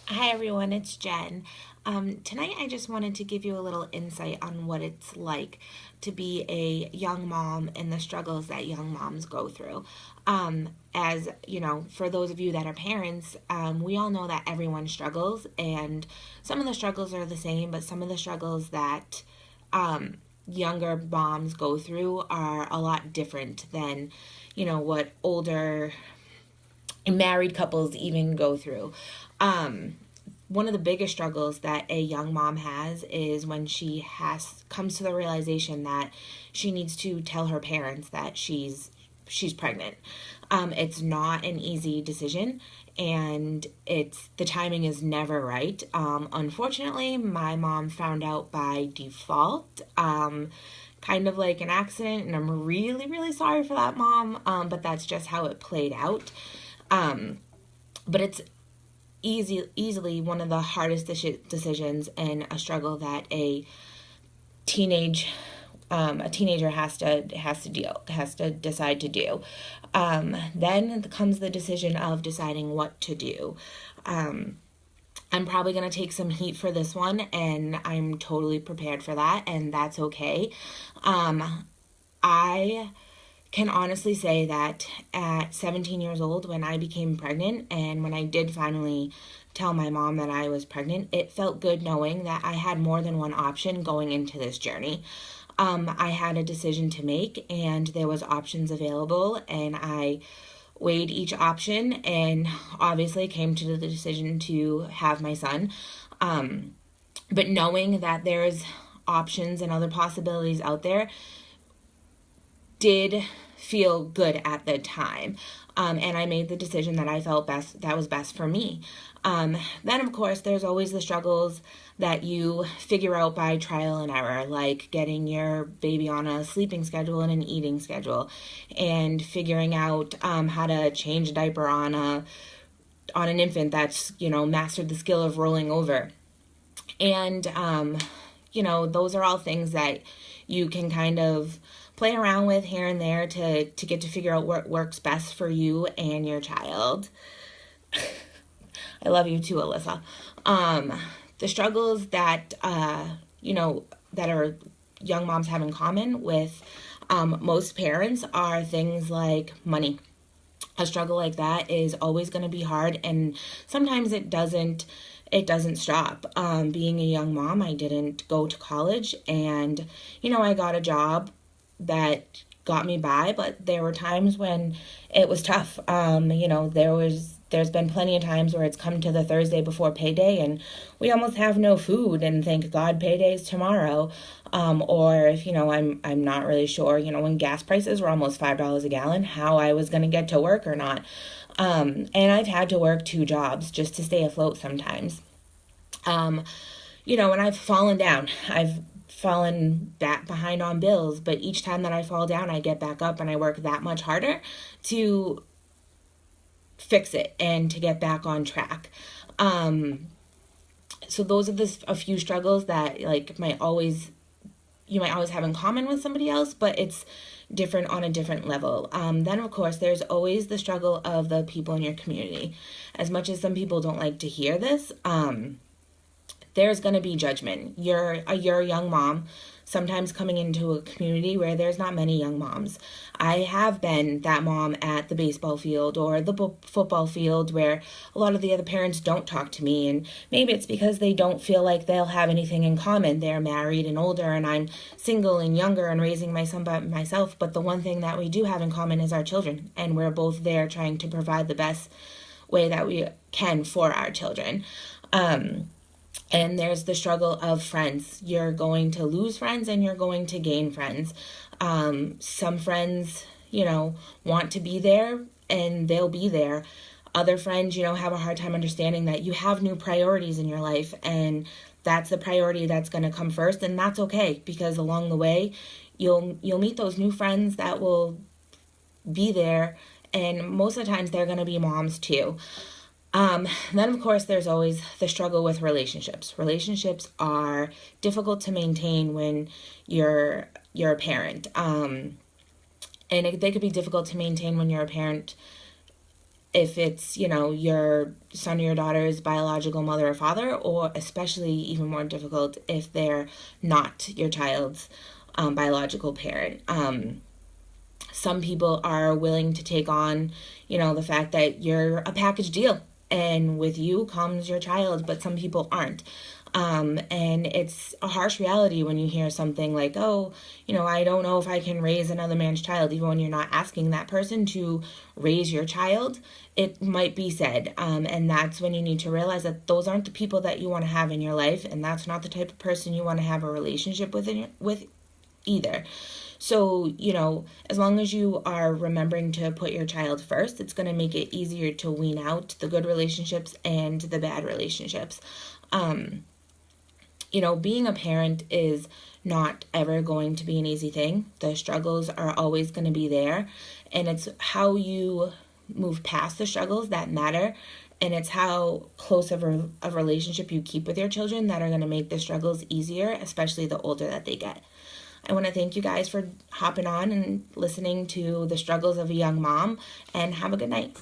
Hi everyone, it's Jen. Tonight I just wanted to give you a little insight on what it's like to be a young mom and the struggles that young moms go through. As you know, for those of you that are parents, we all know that everyone struggles, and some of the struggles are the same, but some of the struggles that younger moms go through are a lot different than, what older married couples even go through. One of the biggest struggles that a young mom has is when she has comes to the realization that she needs to tell her parents that she's pregnant. It's not an easy decision, and it's the timing is never right. Unfortunately, my mom found out by default. Kind of like an accident, and I'm really, really sorry for that, mom. But that's just how it played out. But it's easily one of the hardest decisions and a struggle that teenage a teenager has to decide to do. Then comes the decision of deciding what to do. I'm probably going to take some heat for this one, and I'm totally prepared for that, and that's okay. I can honestly say that at 17 years old, when I became pregnant and when I did finally tell my mom that I was pregnant, it felt good knowing that I had more than one option going into this journey. I had a decision to make, and there was options available, and I weighed each option and obviously came to the decision to have my son. But knowing that there's options and other possibilities out there did feel good at the time. And I made the decision that I felt best, that was best for me. Then, of course, there's always the struggles that you figure out by trial and error, like getting your baby on a sleeping schedule and an eating schedule, and figuring out how to change a diaper on an infant that's mastered the skill of rolling over. And those are all things that you can kind of play around with here and there to get to figure out what works best for you and your child. I love you too, Alyssa. The struggles that that are young moms have in common with most parents are things like money. A struggle like that is always going to be hard, and sometimes it doesn't stop. Being a young mom, I didn't go to college, and I got a job that got me by, but there were times when it was tough. There's been plenty of times where it's come to the Thursday before payday and we almost have no food, and thank God payday's tomorrow. Or if I'm not really sure, when gas prices were almost $5 a gallon, how I was going to get to work or not. And I've had to work two jobs just to stay afloat sometimes. And I've fallen down. I've fallen back behind on bills, but each time that I fall down, I get back up and I work that much harder to fix it and to get back on track. So those are a few struggles that you might always have in common with somebody else, but it's different on a different level. Then, of course, there's always the struggle of the people in your community. As much as some people don't like to hear this, there's going to be judgment. You're a young mom, sometimes coming into a community where there's not many young moms. I have been that mom at the baseball field or the football field where a lot of the other parents don't talk to me, and maybe it's because they don't feel like they'll have anything in common. They're married and older, and I'm single and younger and raising my son by myself, but the one thing that we do have in common is our children, and we're both there trying to provide the best way that we can for our children. And there's the struggle of friends. You're going to lose friends and you're going to gain friends. Some friends, want to be there and they'll be there. Other friends, have a hard time understanding that you have new priorities in your life, and that's the priority that's going to come first, and that's okay, because along the way, you'll meet those new friends that will be there, and most of the times they're going to be moms too. Then, of course, there's always the struggle with relationships. Relationships are difficult to maintain when you're a parent, and they could be difficult to maintain when you're a parent if it's, your son or your daughter's biological mother or father, or especially even more difficult if they're not your child's biological parent. Some people are willing to take on, the fact that you're a package deal and with you comes your child, but some people aren't. And it's a harsh reality when you hear something like, oh, I don't know if I can raise another man's child, even when you're not asking that person to raise your child. It might be said. And that's when you need to realize that those aren't the people that you want to have in your life. And that's not the type of person you want to have a relationship with either. So, as long as you are remembering to put your child first, it's going to make it easier to wean out the good relationships and the bad relationships. Being a parent is not ever going to be an easy thing. The struggles are always going to be there. And it's how you move past the struggles that matter. And it's how close of a relationship you keep with your children that are going to make the struggles easier, especially the older that they get. I want to thank you guys for hopping on and listening to the struggles of a young mom, and have a good night.